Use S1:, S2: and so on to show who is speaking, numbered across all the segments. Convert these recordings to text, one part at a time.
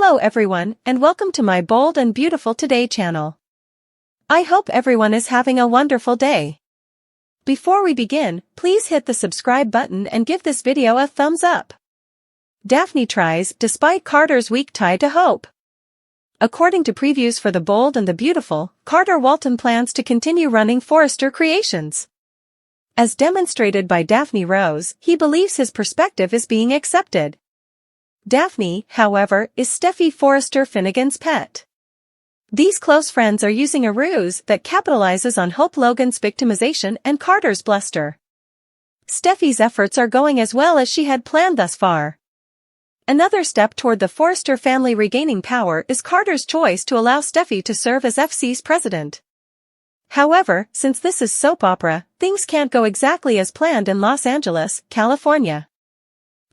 S1: Hello everyone, and welcome to my Bold and Beautiful Today channel. I hope everyone is having a wonderful day. Before we begin, please hit the subscribe button and give this video a thumbs up. Daphne tries despite Carter's weak tie to hope. According to previews for The Bold and the Beautiful, Carter Walton plans to continue running Forrester Creations. As demonstrated by Daphne Rose, he believes his perspective is being accepted. Daphne, however, is Steffi Forrester Finnegan's pet. These close friends are using a ruse that capitalizes on Hope Logan's victimization and Carter's bluster. Steffi's efforts are going as well as she had planned thus far. Another step toward the Forrester family regaining power is Carter's choice to allow Steffi to serve as FC's president. However, since this is soap opera, things can't go exactly as planned in Los Angeles, California.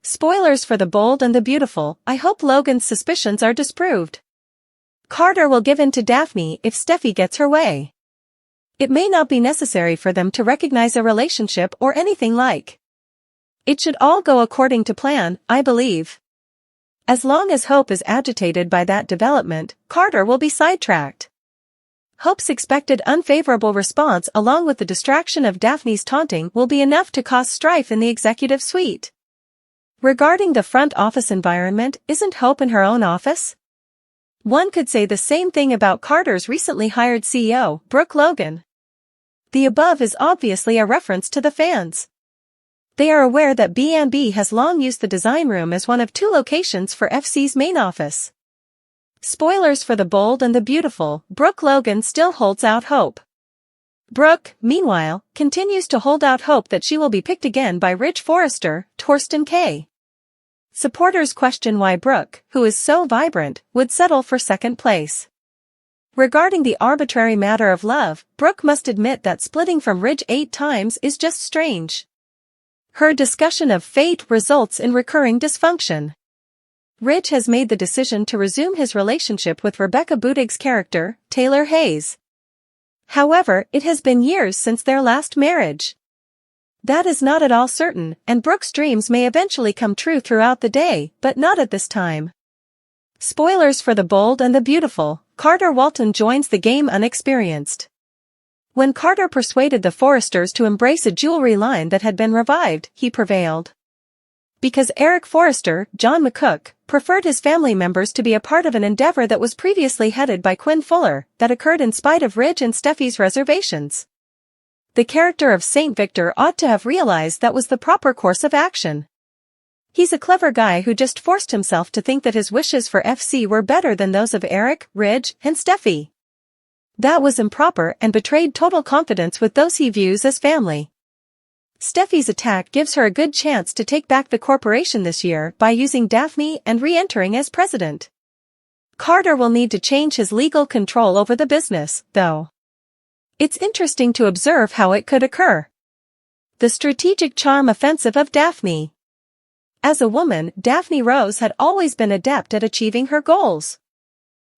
S1: Spoilers for The Bold and the Beautiful, I hope Logan's suspicions are disproved. Carter will give in to Daphne if Steffi gets her way. It may not be necessary for them to recognize a relationship or anything like. It should all go according to plan, I believe. As long as Hope is agitated by that development, Carter will be sidetracked. Hope's expected unfavorable response along with the distraction of Daphne's taunting will be enough to cause strife in the executive suite. Regarding the front office environment, isn't Hope in her own office? One could say the same thing about Carter's recently hired CEO, Brooke Logan. The above is obviously a reference to the fans. They are aware that B&B has long used the design room as one of two locations for FC's main office. Spoilers for The Bold and the Beautiful, Brooke Logan still holds out hope. Brooke, meanwhile, continues to hold out hope that she will be picked again by Ridge Forrester, Torsten K. Supporters question why Brooke, who is so vibrant, would settle for second place. Regarding the arbitrary matter of love, Brooke must admit that splitting from Ridge 8 times is just strange. Her discussion of fate results in recurring dysfunction. Ridge has made the decision to resume his relationship with Rebecca Budig's character, Taylor Hayes. However, it has been years since their last marriage. That is not at all certain, and Brooke's dreams may eventually come true throughout the day, but not at this time. Spoilers for The Bold and the Beautiful, Carter Walton joins the game unexperienced. When Carter persuaded the Forresters to embrace a jewelry line that had been revived, he prevailed. Because Eric Forrester, John McCook, preferred his family members to be a part of an endeavor that was previously headed by Quinn Fuller, that occurred in spite of Ridge and Steffi's reservations. The character of Saint Victor ought to have realized that was the proper course of action. He's a clever guy who just forced himself to think that his wishes for FC were better than those of Eric, Ridge, and Steffi. That was improper and betrayed total confidence with those he views as family. Steffi's attack gives her a good chance to take back the corporation this year by using Daphne and re-entering as president. Carter will need to change his legal control over the business, though. It's interesting to observe how it could occur. The strategic charm offensive of Daphne. As a woman, Daphne Rose had always been adept at achieving her goals.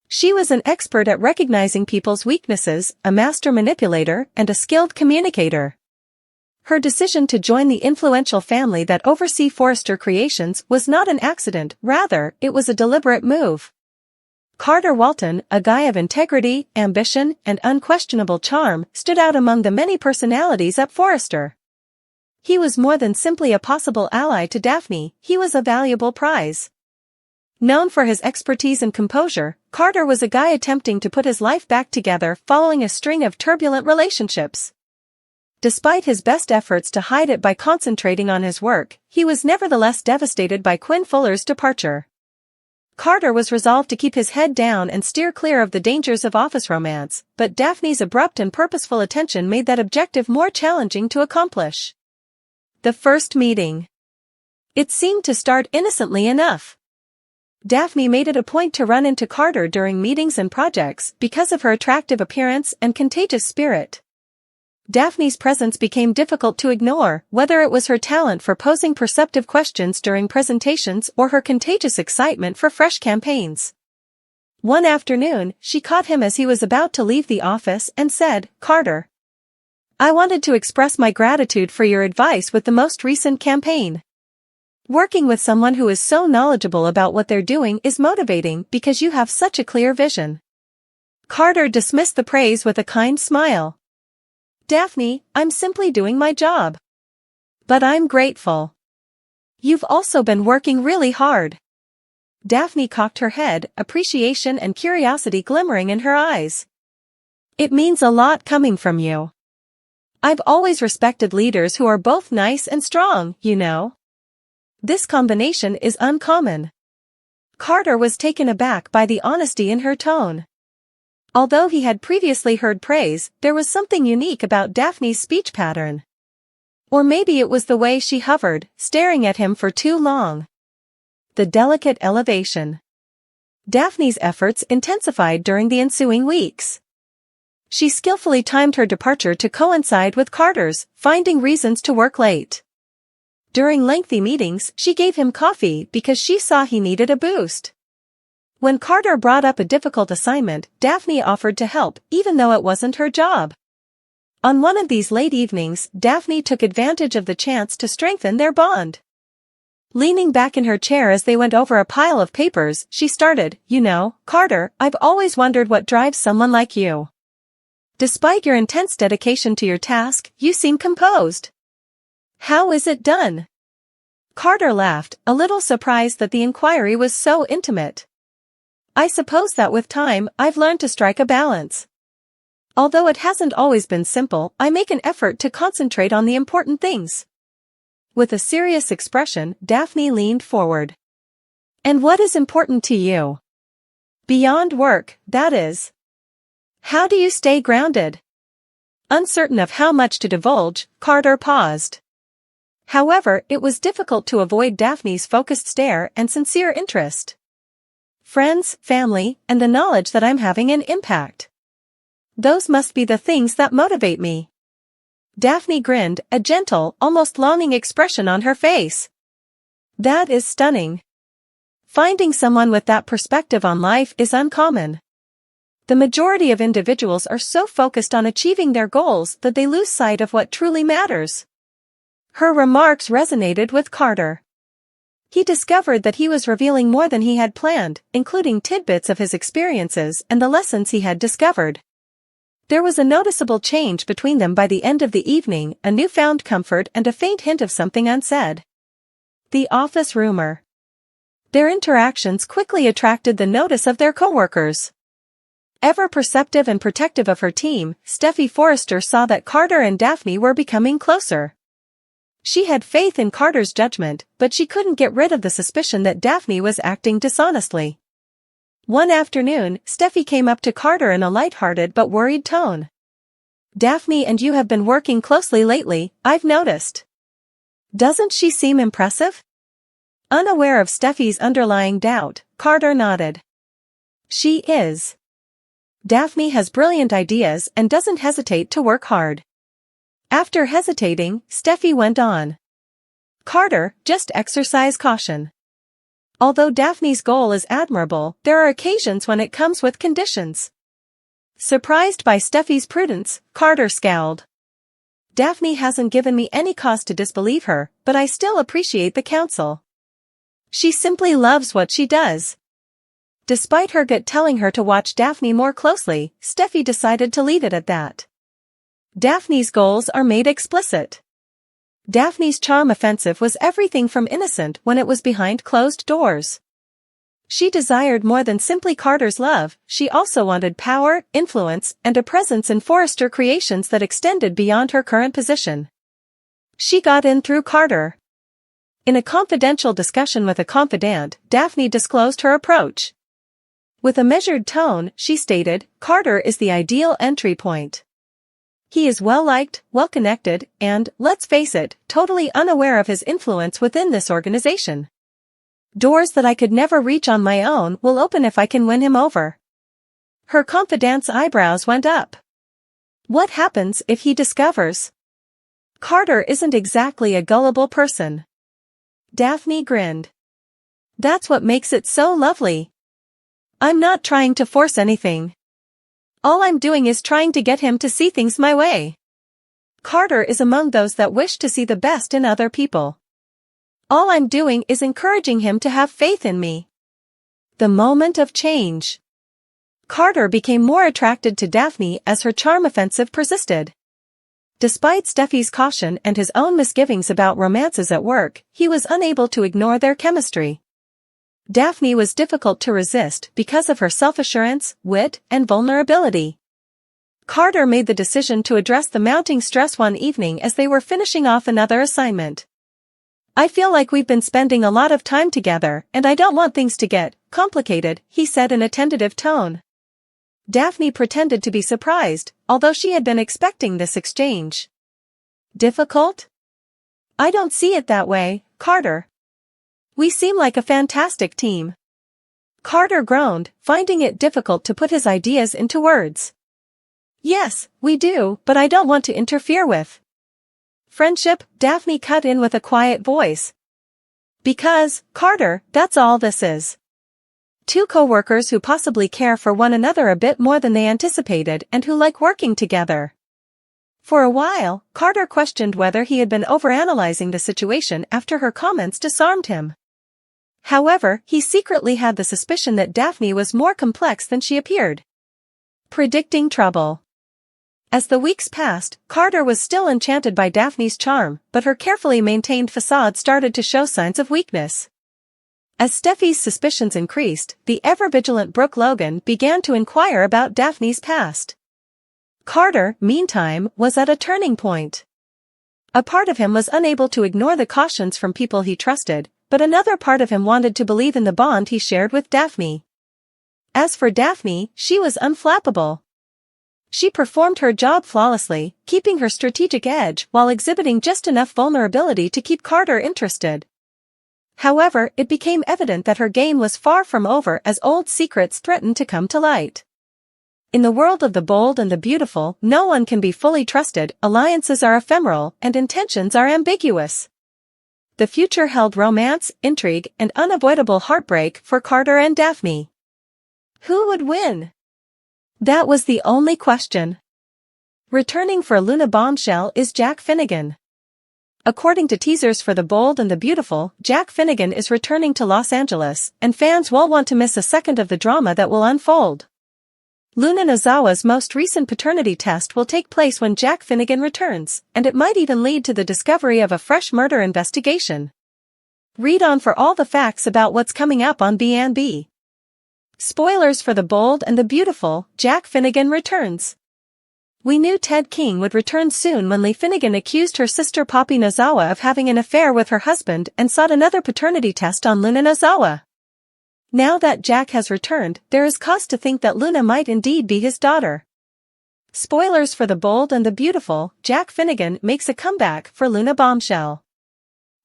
S1: She was an expert at recognizing people's weaknesses, a master manipulator, and a skilled communicator. Her decision to join the influential family that oversee Forrester Creations was not an accident, rather, it was a deliberate move. Carter Walton, a guy of integrity, ambition, and unquestionable charm, stood out among the many personalities at Forrester. He was more than simply a possible ally to Daphne, he was a valuable prize. Known for his expertise and composure, Carter was a guy attempting to put his life back together following a string of turbulent relationships. Despite his best efforts to hide it by concentrating on his work, he was nevertheless devastated by Quinn Fuller's departure. Carter was resolved to keep his head down and steer clear of the dangers of office romance, but Daphne's abrupt and purposeful attention made that objective more challenging to accomplish. The first meeting. It seemed to start innocently enough. Daphne made it a point to run into Carter during meetings and projects because of her attractive appearance and contagious spirit. Daphne's presence became difficult to ignore, whether it was her talent for posing perceptive questions during presentations or her contagious excitement for fresh campaigns. One afternoon, she caught him as he was about to leave the office and said, "Carter, I wanted to express my gratitude for your advice with the most recent campaign. Working with someone who is so knowledgeable about what they're doing is motivating because you have such a clear vision. Carter dismissed the praise with a kind smile. Daphne, I'm simply doing my job. But I'm grateful. You've also been working really hard. Daphne cocked her head, appreciation and curiosity glimmering in her eyes. It means a lot coming from you. I've always respected leaders who are both nice and strong, you know. This combination is uncommon. Carter was taken aback by the honesty in her tone. Although he had previously heard praise, there was something unique about Daphne's speech pattern. Or maybe it was the way she hovered, staring at him for too long. The delicate elevation. Daphne's efforts intensified during the ensuing weeks. She skillfully timed her departure to coincide with Carter's, finding reasons to work late. During lengthy meetings, she gave him coffee because she saw he needed a boost. When Carter brought up a difficult assignment, Daphne offered to help, even though it wasn't her job. On one of these late evenings, Daphne took advantage of the chance to strengthen their bond. Leaning back in her chair as they went over a pile of papers, she started, You know, Carter, I've always wondered what drives someone like you. Despite your intense dedication to your task, you seem composed. How is it done? Carter laughed, a little surprised that the inquiry was so intimate. I suppose that with time, I've learned to strike a balance. Although it hasn't always been simple, I make an effort to concentrate on the important things. With a serious expression, Daphne leaned forward. And what is important to you? Beyond work, that is. How do you stay grounded? Uncertain of how much to divulge, Carter paused. However, it was difficult to avoid Daphne's focused stare and sincere interest. Friends, family, and the knowledge that I'm having an impact. Those must be the things that motivate me. Daphne grinned, a gentle, almost longing expression on her face. That is stunning. Finding someone with that perspective on life is uncommon. The majority of individuals are so focused on achieving their goals that they lose sight of what truly matters. Her remarks resonated with Carter. He discovered that he was revealing more than he had planned, including tidbits of his experiences and the lessons he had discovered. There was a noticeable change between them by the end of the evening, a newfound comfort and a faint hint of something unsaid. The office rumor. Their interactions quickly attracted the notice of their coworkers. Ever perceptive and protective of her team, Steffi Forrester saw that Carter and Daphne were becoming closer. She had faith in Carter's judgment, but she couldn't get rid of the suspicion that Daphne was acting dishonestly. One afternoon, Steffi came up to Carter in a light-hearted but worried tone. Daphne and you have been working closely lately, I've noticed. Doesn't she seem impressive? Unaware of Steffi's underlying doubt, Carter nodded. She is. Daphne has brilliant ideas and doesn't hesitate to work hard. After hesitating, Steffi went on. Carter, just exercise caution. Although Daphne's goal is admirable, there are occasions when it comes with conditions. Surprised by Steffi's prudence, Carter scowled. Daphne hasn't given me any cause to disbelieve her, but I still appreciate the counsel. She simply loves what she does. Despite her gut telling her to watch Daphne more closely, Steffi decided to leave it at that. Daphne's goals are made explicit. Daphne's charm offensive was everything from innocent when it was behind closed doors. She desired more than simply Carter's love, she also wanted power, influence, and a presence in Forrester creations that extended beyond her current position. She got in through Carter. In a confidential discussion with a confidant, Daphne disclosed her approach. With a measured tone, she stated, Carter is the ideal entry point. He is well-liked, well-connected, and, let's face it, totally unaware of his influence within this organization. Doors that I could never reach on my own will open if I can win him over. Her confidant's eyebrows went up. What happens if he discovers? Carter isn't exactly a gullible person. Daphne grinned. That's what makes it so lovely. I'm not trying to force anything. All I'm doing is trying to get him to see things my way. Carter is among those that wish to see the best in other people. All I'm doing is encouraging him to have faith in me. The moment of change. Carter became more attracted to Daphne as her charm offensive persisted. Despite Steffi's caution and his own misgivings about romances at work, he was unable to ignore their chemistry. Daphne was difficult to resist because of her self-assurance, wit, and vulnerability. Carter made the decision to address the mounting stress one evening as they were finishing off another assignment. "I feel like we've been spending a lot of time together, and I don't want things to get complicated," he said in a tentative tone. Daphne pretended to be surprised, although she had been expecting this exchange. "Difficult? I don't see it that way, Carter. We seem like a fantastic team." Carter groaned, finding it difficult to put his ideas into words. "Yes, we do, but I don't want to interfere with friendship," Daphne cut in with a quiet voice. "Because, Carter, that's all this is. Two co-workers who possibly care for one another a bit more than they anticipated and who like working together." For a while, Carter questioned whether he had been overanalyzing the situation after her comments disarmed him. However, he secretly had the suspicion that Daphne was more complex than she appeared. Predicting trouble. As the weeks passed, Carter was still enchanted by Daphne's charm, but her carefully maintained facade started to show signs of weakness. As Steffi's suspicions increased, the ever-vigilant Brooke Logan began to inquire about Daphne's past. Carter, meantime, was at a turning point. A part of him was unable to ignore the cautions from people he trusted, but another part of him wanted to believe in the bond he shared with Daphne. As for Daphne, she was unflappable. She performed her job flawlessly, keeping her strategic edge while exhibiting just enough vulnerability to keep Carter interested. However, it became evident that her game was far from over as old secrets threatened to come to light. In the world of the bold and the beautiful, no one can be fully trusted, alliances are ephemeral, and intentions are ambiguous. The future held romance, intrigue, and unavoidable heartbreak for Carter and Daphne. Who would win? That was the only question. Returning for Luna Bombshell is Jack Finnegan. According to teasers for The Bold and the Beautiful, Jack Finnegan is returning to Los Angeles, and fans won't want to miss a second of the drama that will unfold. Luna Nozawa's most recent paternity test will take place when Jack Finnegan returns, and it might even lead to the discovery of a fresh murder investigation. Read on for all the facts about what's coming up on B&B. Spoilers for The Bold and the Beautiful, Jack Finnegan returns. We knew Ted King would return soon when Lee Finnegan accused her sister Poppy Nozawa of having an affair with her husband and sought another paternity test on Luna Nozawa. Now that Jack has returned, there is cause to think that Luna might indeed be his daughter. Spoilers for The Bold and the Beautiful, Jack Finnegan makes a comeback for Luna Bombshell.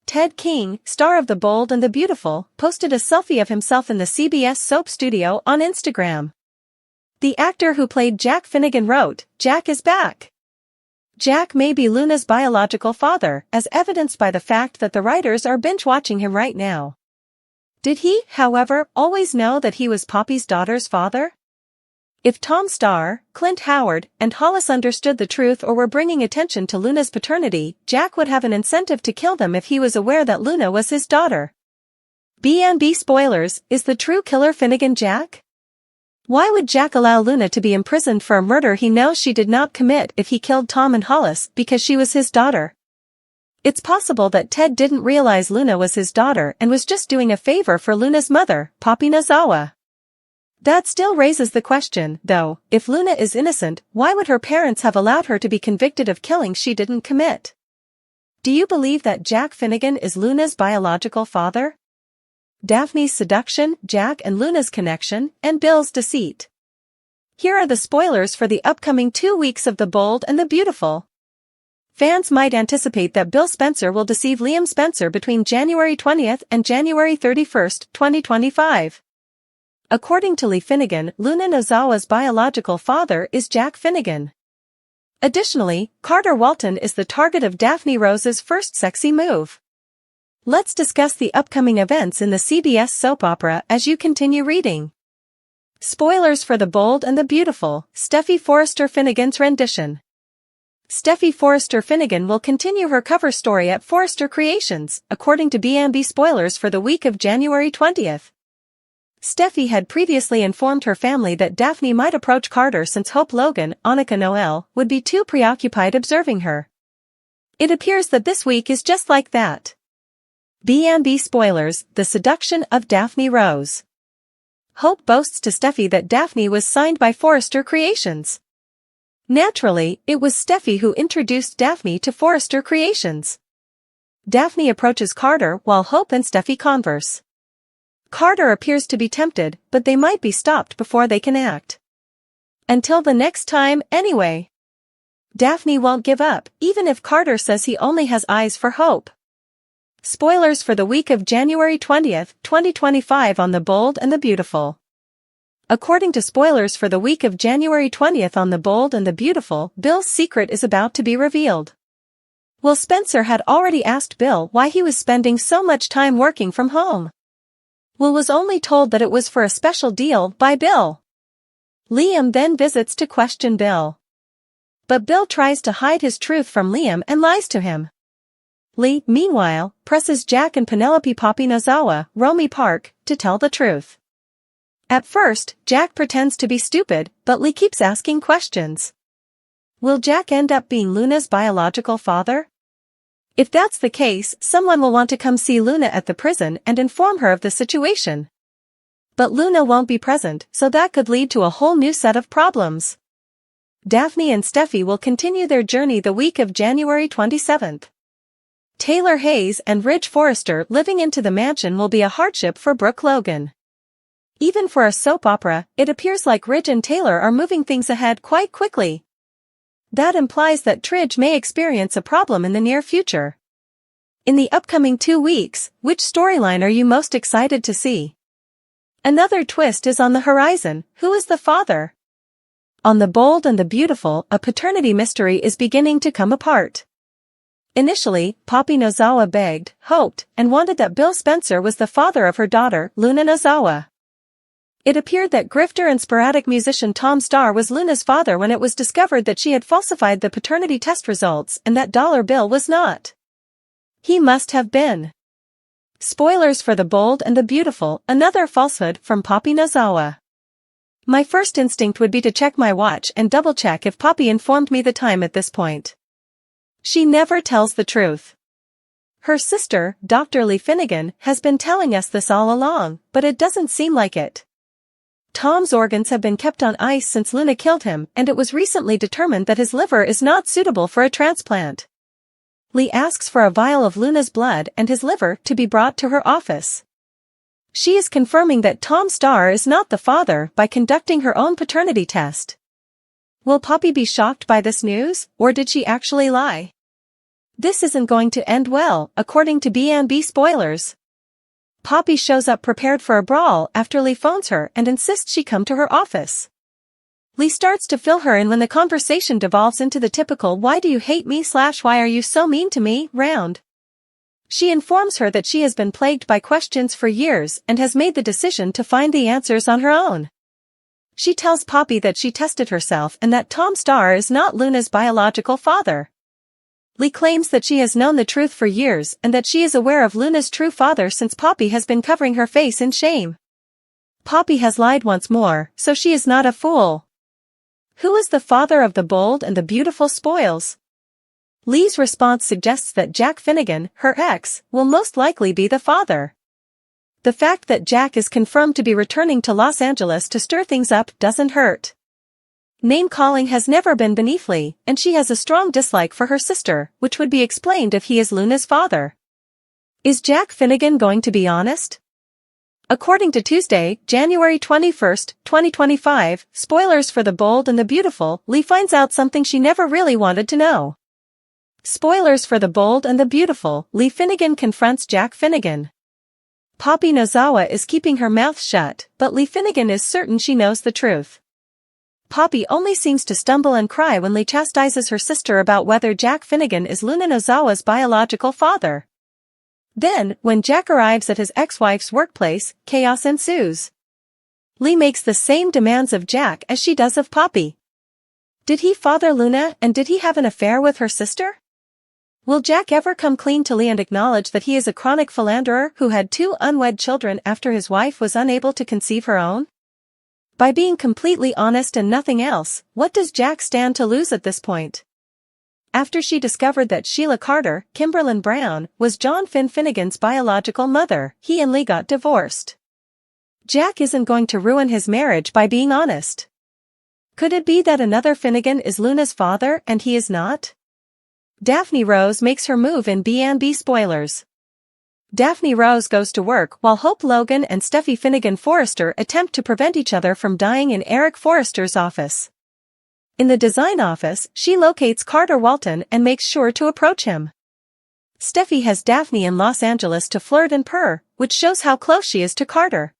S1: Ted King, star of The Bold and the Beautiful, posted a selfie of himself in the CBS soap studio on Instagram. The actor who played Jack Finnegan wrote, "Jack is back." Jack may be Luna's biological father, as evidenced by the fact that the writers are binge-watching him right now. Did he, however, always know that he was Poppy's daughter's father? If Tom Starr, Clint Howard, and Hollis understood the truth or were bringing attention to Luna's paternity, Jack would have an incentive to kill them if he was aware that Luna was his daughter. B&B spoilers, is the true killer Finnegan Jack? Why would Jack allow Luna to be imprisoned for a murder he knows she did not commit if he killed Tom and Hollis because she was his daughter? It's possible that Ted didn't realize Luna was his daughter and was just doing a favor for Luna's mother, Poppy Nozawa. That still raises the question, though, if Luna is innocent, why would her parents have allowed her to be convicted of killing she didn't commit? Do you believe that Jack Finnegan is Luna's biological father? Daphne's seduction, Jack and Luna's connection, and Bill's deceit. Here are the spoilers for the upcoming 2 weeks of The Bold and the Beautiful. Fans might anticipate that Bill Spencer will deceive Liam Spencer between January 20th and January 31st, 2025. According to Lee Finnegan, Luna Nozawa's biological father is Jack Finnegan. Additionally, Carter Walton is the target of Daphne Rose's first sexy move. Let's discuss the upcoming events in the CBS soap opera as you continue reading. Spoilers for The Bold and the Beautiful, Steffi Forrester Finnegan's rendition. Steffi Forrester Finnegan will continue her cover story at Forrester Creations, according to B&B spoilers for the week of January 20th. Steffi had previously informed her family that Daphne might approach Carter since Hope Logan, Annika Noel, would be too preoccupied observing her. It appears that this week is just like that. B&B spoilers, the seduction of Daphne Rose. Hope boasts to Steffi that Daphne was signed by Forrester Creations. Naturally, it was Steffi who introduced Daphne to Forrester Creations. Daphne approaches Carter while Hope and Steffi converse. Carter appears to be tempted, but they might be stopped before they can act. Until the next time, anyway. Daphne won't give up, even if Carter says he only has eyes for Hope. Spoilers for the week of January 20th, 2025 on The Bold and the Beautiful. According to spoilers for the week of January 20th on The Bold and the Beautiful, Bill's secret is about to be revealed. Will Spencer had already asked Bill why he was spending so much time working from home. Will was only told that it was for a special deal by Bill. Liam then visits to question Bill. But Bill tries to hide his truth from Liam and lies to him. Lee, meanwhile, presses Jack and Penelope Poppy Nozawa, Romy Park, to tell the truth. At first, Jack pretends to be stupid, but Lee keeps asking questions. Will Jack end up being Luna's biological father? If that's the case, someone will want to come see Luna at the prison and inform her of the situation. But Luna won't be present, so that could lead to a whole new set of problems. Daphne and Steffi will continue their journey the week of January 27th. Taylor Hayes and Ridge Forrester living into the mansion will be a hardship for Brooke Logan. Even for a soap opera, it appears like Ridge and Taylor are moving things ahead quite quickly. That implies that Tridge may experience a problem in the near future. In the upcoming 2 weeks, which storyline are you most excited to see? Another twist is on the horizon. Who is the father? On The Bold and the Beautiful, a paternity mystery is beginning to come apart. Initially, Poppy Nozawa begged, hoped, and wanted that Bill Spencer was the father of her daughter, Luna Nozawa. It appeared that grifter and sporadic musician Tom Starr was Luna's father when it was discovered that she had falsified the paternity test results and that Dollar Bill was not. He must have been. Spoilers for The Bold and the Beautiful, another falsehood from Poppy Nozawa. My first instinct would be to check my watch and double-check if Poppy informed me the time at this point. She never tells the truth. Her sister, Dr. Lee Finnegan, has been telling us this all along, but it doesn't seem like it. Tom's organs have been kept on ice since Luna killed him, and it was recently determined that his liver is not suitable for a transplant. Lee asks for a vial of Luna's blood and his liver to be brought to her office. She is confirming that Tom Starr is not the father by conducting her own paternity test. Will Poppy be shocked by this news, or did she actually lie? This isn't going to end well, according to B&B spoilers. Poppy shows up prepared for a brawl after Lee phones her and insists she come to her office. Lee starts to fill her in when the conversation devolves into the typical "why do you hate me / why are you so mean to me" round. She informs her that she has been plagued by questions for years and has made the decision to find the answers on her own. She tells Poppy that she tested herself and that Tom Starr is not Luna's biological father. Lee claims that she has known the truth for years and that she is aware of Luna's true father since Poppy has been covering her face in shame. Poppy has lied once more, so she is not a fool. Who is the father of The Bold and the Beautiful spoils? Lee's response suggests that Jack Finnegan, her ex, will most likely be the father. The fact that Jack is confirmed to be returning to Los Angeles to stir things up doesn't hurt. Name-calling has never been beneath Lee, and she has a strong dislike for her sister, which would be explained if he is Luna's father. Is Jack Finnegan going to be honest? According to Tuesday, January 21st, 2025, spoilers for The Bold and the Beautiful, Lee finds out something she never really wanted to know. Spoilers for The Bold and the Beautiful, Lee Finnegan confronts Jack Finnegan. Poppy Nozawa is keeping her mouth shut, but Lee Finnegan is certain she knows the truth. Poppy only seems to stumble and cry when Lee chastises her sister about whether Jack Finnegan is Luna Nozawa's biological father. Then, when Jack arrives at his ex-wife's workplace, chaos ensues. Lee makes the same demands of Jack as she does of Poppy. Did he father Luna, and did he have an affair with her sister? Will Jack ever come clean to Lee and acknowledge that he is a chronic philanderer who had 2 unwed children after his wife was unable to conceive her own? By being completely honest and nothing else, what does Jack stand to lose at this point? After she discovered that Sheila Carter, Kimberlyn Brown, was John Finn Finnegan's biological mother, he and Lee got divorced. Jack isn't going to ruin his marriage by being honest. Could it be that another Finnegan is Luna's father and he is not? Daphne Rose makes her move in B&B spoilers. Daphne Rose goes to work while Hope Logan and Steffi Finnegan Forrester attempt to prevent each other from dying in Eric Forrester's office. In the design office, she locates Carter Walton and makes sure to approach him. Steffi has Daphne in Los Angeles to flirt and purr, which shows how close she is to Carter.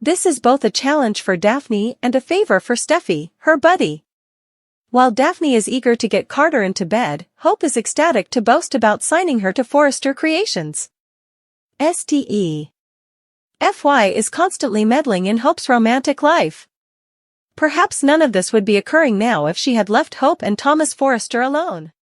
S1: This is both a challenge for Daphne and a favor for Steffi, her buddy. While Daphne is eager to get Carter into bed, Hope is ecstatic to boast about signing her to Forrester Creations. STE. FY is constantly meddling in Hope's romantic life. Perhaps none of this would be occurring now if she had left Hope and Thomas Forrester alone.